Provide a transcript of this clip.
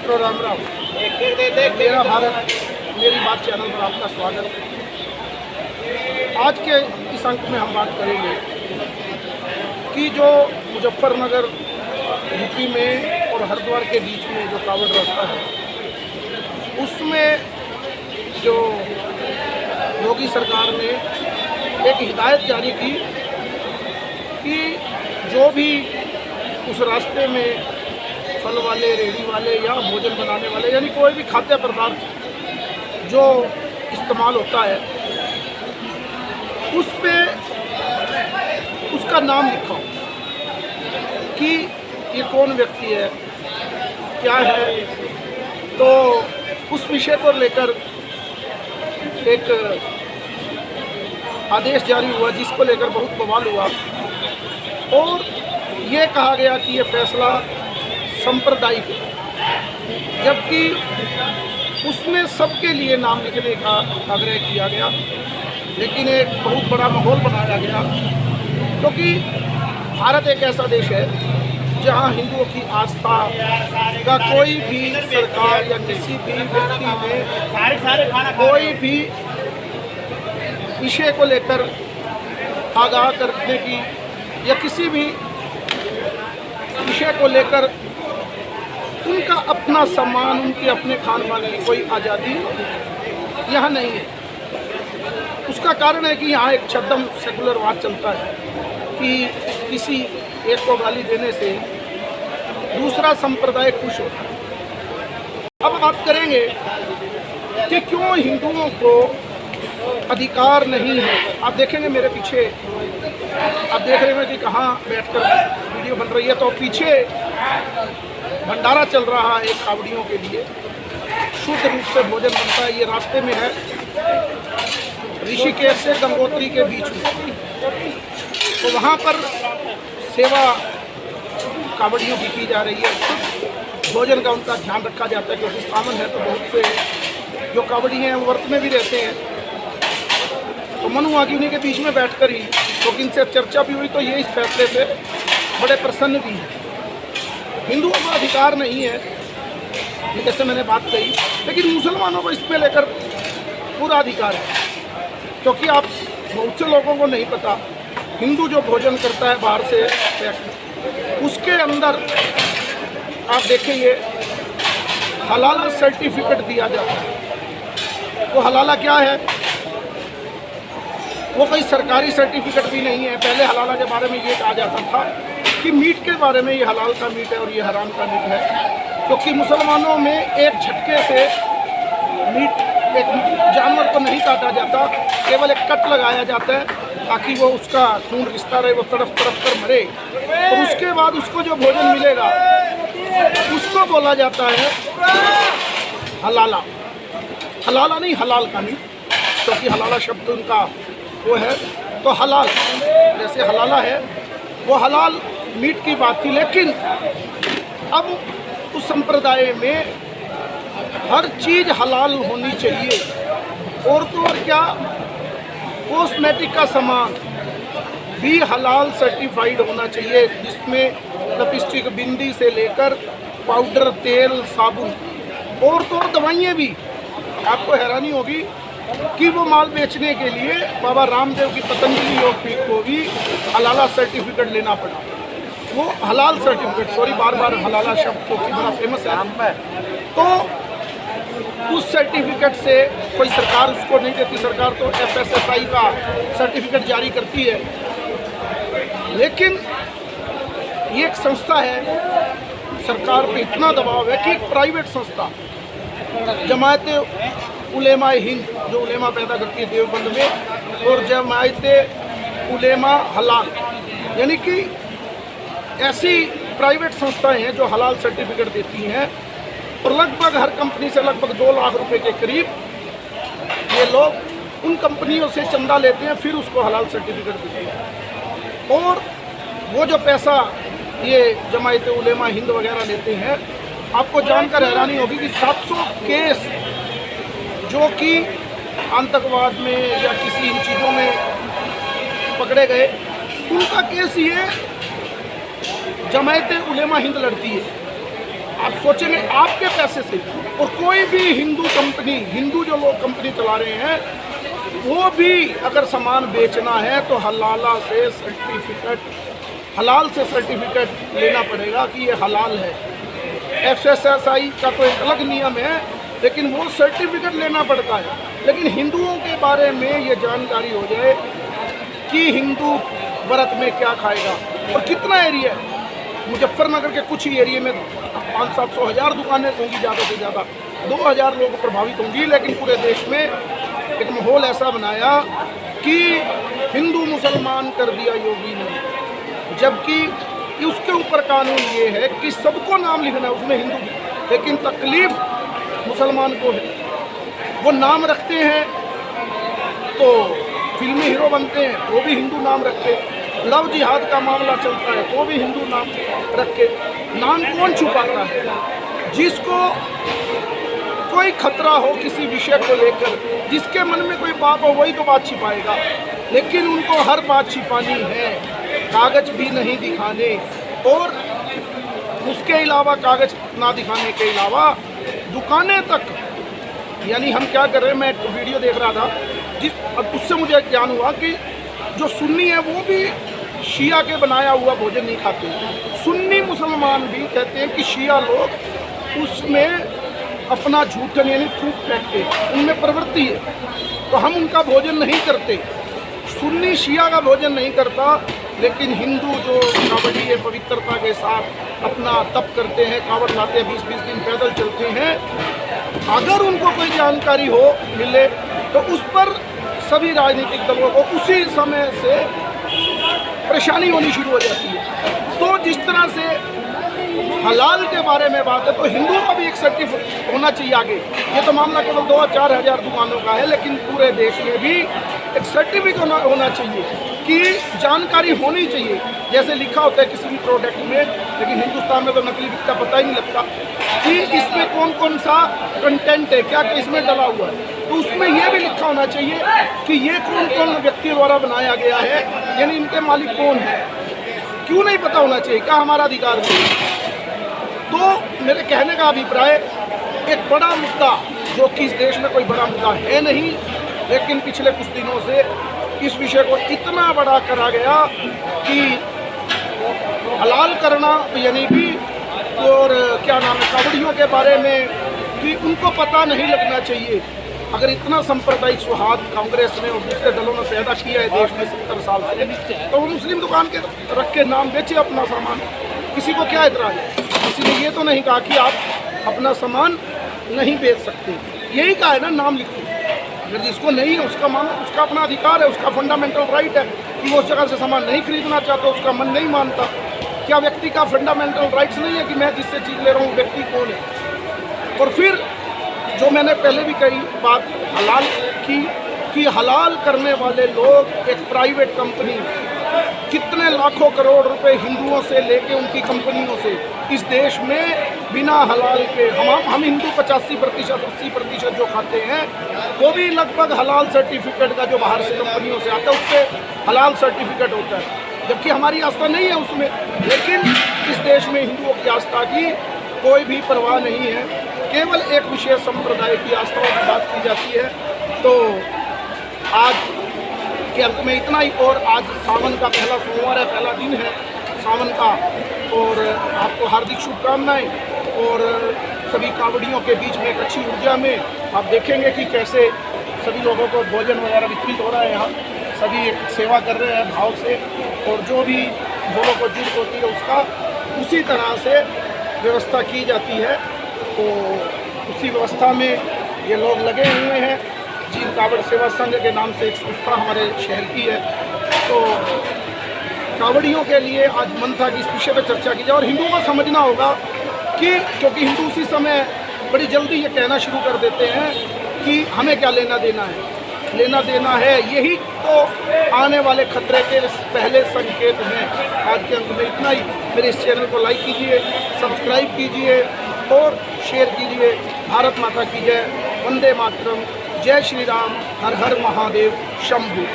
मित्रों राम राम। मेरा भारत मेरी बात चैनल पर आपका स्वागत। आज के इस अंक में हम बात करेंगे कि जो मुजफ्फरनगर यूपी में और हरिद्वार के बीच में जो कावड़ रास्ता है, उसमें जो योगी सरकार ने एक हिदायत जारी की कि जो भी उस रास्ते में फल वाले, रेहड़ी वाले या भोजन बनाने वाले, यानी कोई भी खाद्य पदार्थ जो इस्तेमाल होता है, उस पे उसका नाम लिखो कि ये कौन व्यक्ति है, क्या है। तो उस विषय को लेकर एक आदेश जारी हुआ, जिसको लेकर बहुत बवाल हुआ और ये कहा गया कि ये फैसला सांप्रदायिक है, जबकि उसमें सबके लिए नाम लिखने का आग्रह किया गया। लेकिन एक बहुत बड़ा माहौल बनाया गया, क्योंकि भारत एक ऐसा देश है जहां हिंदुओं की आस्था का कोई भी सरकार या किसी भी व्यक्ति ने कोई भी विषय को लेकर आगाह करने की या किसी भी विषय को लेकर उनका अपना सम्मान, उनके अपने खान पान की कोई आज़ादी यहाँ नहीं है। उसका कारण है कि यहाँ एक छद्म सेकुलरवाद चलता है कि किसी एक को गाली देने से दूसरा संप्रदाय खुश होता है। अब बात करेंगे कि क्यों हिंदुओं को अधिकार नहीं है। आप देखेंगे मेरे पीछे, आप देख रहे हैं कि कहाँ बैठकर वीडियो बन रही है, तो पीछे भंडारा चल रहा है कावड़ियों के लिए। शुद्ध रूप से भोजन बनता है। ये रास्ते में है, ऋषिकेश से गंगोत्री के बीच में। तो वहाँ पर सेवा कावड़ियों की जा रही है। भोजन का उनका ध्यान रखा जाता है, क्योंकि सावन है तो बहुत से जो कावड़ी हैं वो व्रत में भी रहते हैं। तो मन हुआ कि उन्हीं के बीच में बैठकर ही, क्योंकि इनसे चर्चा भी हुई, तो ये इस फैसले से बड़े प्रसन्न भी हैं। हिंदुओं को अधिकार नहीं है, जैसे मैंने बात कही, लेकिन मुसलमानों को इसमें लेकर पूरा अधिकार है। क्योंकि आप बहुत से लोगों को नहीं पता, हिंदू जो भोजन करता है बाहर से, उसके अंदर आप देखिए हलाला सर्टिफिकेट दिया जाता है। वो हलाला क्या है? वो कोई सरकारी सर्टिफिकेट भी नहीं है। पहले हलाला के बारे में ये कहा जाता था कि मीट के बारे में ये हलाल का मीट है और ये हराम का मीट है, क्योंकि मुसलमानों में एक झटके से मीट, एक जानवर को नहीं काटा जाता, केवल एक कट लगाया जाता है ताकि वो उसका खून रिश्ता रहे, वो तड़प तड़प कर मरे। और उसके बाद उसको जो भोजन मिलेगा उसको बोला जाता है हलाला। हलाला नहीं, हलाल का मीट, क्योंकि हलाला शब्द उनका वो है। तो हलाल, जैसे हलाला है वो हलाल मीट की बात थी। लेकिन अब उस संप्रदाय में हर चीज़ हलाल होनी चाहिए। और तो और क्या, कॉस्मेटिक का सामान भी हलाल सर्टिफाइड होना चाहिए, जिसमें लिपस्टिक, बिंदी से लेकर पाउडर, तेल, साबुन और तो और दवाइयाँ भी। आपको हैरानी होगी कि वो माल बेचने के लिए बाबा रामदेव की पतंजलि योगपीठ को भी हलाला सर्टिफिकेट लेना पड़ा। वो हलाल सर्टिफिकेट, सॉरी बार बार हलाला शब्द क्योंकि बड़ा फेमस है। तो उस सर्टिफिकेट से कोई सरकार उसको नहीं देती। सरकार तो FSSAI का सर्टिफिकेट जारी करती है। लेकिन ये एक संस्था है, सरकार पे इतना दबाव है कि एक प्राइवेट संस्था जमायत उलेमा हिंद, जो उलेमा पैदा करती है देवबंद में, और जमायत उलेमा हलाल, यानी कि ऐसी प्राइवेट संस्थाएं हैं जो हलाल सर्टिफिकेट देती हैं। और लगभग हर कंपनी से लगभग 2 लाख रुपए के करीब ये लोग उन कंपनियों से चंदा लेते हैं, फिर उसको हलाल सर्टिफिकेट देते हैं। और वो जो पैसा ये जमायत उलेमा हिंद वगैरह लेते हैं, आपको जानकर हैरानी होगी कि 700 केस जो कि आतंकवाद में या किसी इन चीज़ों में पकड़े गए, उनका केस ये जमायत उलेमा हिंद लड़ती है। आप सोचेंगे आपके पैसे से, और कोई भी हिंदू कंपनी, हिंदू जो लोग कंपनी चला रहे हैं, वो भी अगर सामान बेचना है तो हलाल से सर्टिफिकेट लेना पड़ेगा कि ये हलाल है। FSSAI का तो एक अलग नियम है, लेकिन वो सर्टिफिकेट लेना पड़ता है। लेकिन हिंदुओं के बारे में ये जानकारी हो जाए कि हिंदू व्रत में क्या खाएगा और कितना एरिया है। मुजफ्फरनगर के कुछ ही एरिया में 500-700 हज़ार दुकानें होंगी, ज़्यादा से ज़्यादा 2000 लोग प्रभावित होंगी, लेकिन पूरे देश में एक माहौल ऐसा बनाया कि हिंदू मुसलमान कर दिया योगी ने, जबकि उसके ऊपर कानून ये है कि सबको नाम लिखना है उसमें हिंदू भी, लेकिन तकलीफ मुसलमान को है। वो नाम रखते हैं तो फिल्मी हीरो बनते हैं, वो भी हिंदू नाम रखते, लव जिहाद का मामला चलता है तो भी हिंदू नाम रख के। नाम कौन छुपाता है? जिसको कोई खतरा हो किसी विषय को लेकर, जिसके मन में कोई पाप हो, वही तो बात छिपाएगा। लेकिन उनको हर बात छिपानी है, कागज भी नहीं दिखाने, और उसके अलावा कागज ना दिखाने के अलावा दुकानें तक, यानी हम क्या कर रहे हैं, मैं एक वीडियो देख रहा था अब उससे मुझे ज्ञान हुआ कि जो सुन्नी है वो भी शिया के बनाया हुआ भोजन नहीं खाते। सुन्नी मुसलमान भी कहते हैं कि शिया लोग उसमें अपना झूठन यानी थूक फेंकते, उनमें प्रवृत्ति है, तो हम उनका भोजन नहीं करते। सुन्नी शिया का भोजन नहीं करता, लेकिन हिंदू जो कावड़ी है पवित्रता के साथ अपना तप करते हैं, कावड़ लाते हैं, 20-20 दिन पैदल चलते हैं। अगर उनको कोई जानकारी हो मिले तो उस पर सभी राजनीतिक दलों को उसी समय से परेशानी होनी शुरू हो जाती है। तो जिस तरह से हलाल के बारे में बात है, तो हिंदुओं का भी एक सर्टिफिकेट होना चाहिए आगे। ये तो मामला केवल 2-4 हज़ार दुकानों का है, लेकिन पूरे देश में भी एक सर्टिफिकेट होना चाहिए कि जानकारी होनी चाहिए। जैसे लिखा होता है किसी भी प्रोडक्ट में, लेकिन हिंदुस्तान में तो नकली बिकता पता ही नहीं लगता कि इसमें कौन कौन सा कंटेंट है, क्या इसमें डला हुआ है। तो उसमें यह भी लिखा होना चाहिए कि ये कौन कौन व्यक्ति द्वारा बनाया गया है, यानी इनके मालिक कौन है। क्यों नहीं पता होना चाहिए? क्या हमारा अधिकार नहीं? तो मेरे कहने का अभिप्राय, एक बड़ा मुद्दा जो कि इस देश में कोई बड़ा मुद्दा है नहीं, लेकिन पिछले कुछ दिनों से इस विषय को इतना बड़ा करा गया कि हलाल करना, यानी कि और क्या नाम है, कावड़ियों के बारे में कि उनको पता नहीं लगना चाहिए। अगर इतना सांप्रदायिक सौहार्द कांग्रेस ने और दूसरे दलों ने पैदा किया है देश में 70 साल से, तो वो मुस्लिम दुकान के रख के नाम बेचे अपना सामान, किसी को क्या एतराज़ है? किसी ने ये तो नहीं कहा कि आप अपना सामान नहीं बेच सकते, यही कहा है ना, नाम लिखो। अगर जिसको नहीं है उसका मान, उसका अपना अधिकार है, उसका फंडामेंटल राइट है कि वो उस जगह से सामान नहीं खरीदना चाहता, उसका मन नहीं मानता। क्या व्यक्ति का फंडामेंटल राइट्स नहीं है कि मैं जिससे चीज़ ले रहा हूँ व्यक्ति कौन है? और फिर जो मैंने पहले भी कही बात हलाल की, कि हलाल करने वाले लोग एक प्राइवेट कंपनी कितने लाखों करोड़ रुपए हिंदुओं से लेके उनकी कंपनियों से इस देश में बिना हलाल के, हम हिंदू 85%, 80% जो खाते हैं वो भी लगभग हलाल सर्टिफिकेट का जो बाहर से कंपनियों से आता है उस पर हलाल सर्टिफिकेट होता है, जबकि हमारी आस्था नहीं है उसमें। लेकिन इस देश में हिंदुओं की आस्था की कोई भी परवाह नहीं है, केवल एक विशेष संप्रदाय की आस्थाओं की बात की जाती है। तो आज के अंत में इतना ही, और आज सावन का पहला सोमवार है, पहला दिन है सावन का, और आपको हार्दिक शुभकामनाएं। और सभी कावड़ियों के बीच में एक अच्छी ऊर्जा में आप देखेंगे कि कैसे सभी लोगों को भोजन वगैरह वितरित हो रहा है, यहाँ सभी एक सेवा कर रहे हैं भाव से, और जो भी लोगों को जरूरत होती है उसका उसी तरह से व्यवस्था की जाती है। तो उसी व्यवस्था में ये लोग लगे हुए हैं। जीव कावड़ सेवा संघ के नाम से एक संस्था हमारे शहर की है। तो कावड़ियों के लिए आज मन था कि इस विषय पर चर्चा की जाए, और हिंदुओं को समझना होगा कि क्योंकि हिंदू उसी समय बड़ी जल्दी ये कहना शुरू कर देते हैं कि हमें क्या लेना देना है, लेना देना है, यही तो आने वाले खतरे के पहले संकेत हैं। आज के अंक में इतना ही। मेरे इस चैनल को लाइक कीजिए, सब्सक्राइब कीजिए और शेयर कीजिए। भारत माता की जय, वंदे मातरम, जय श्री राम, हर हर महादेव, शंभु।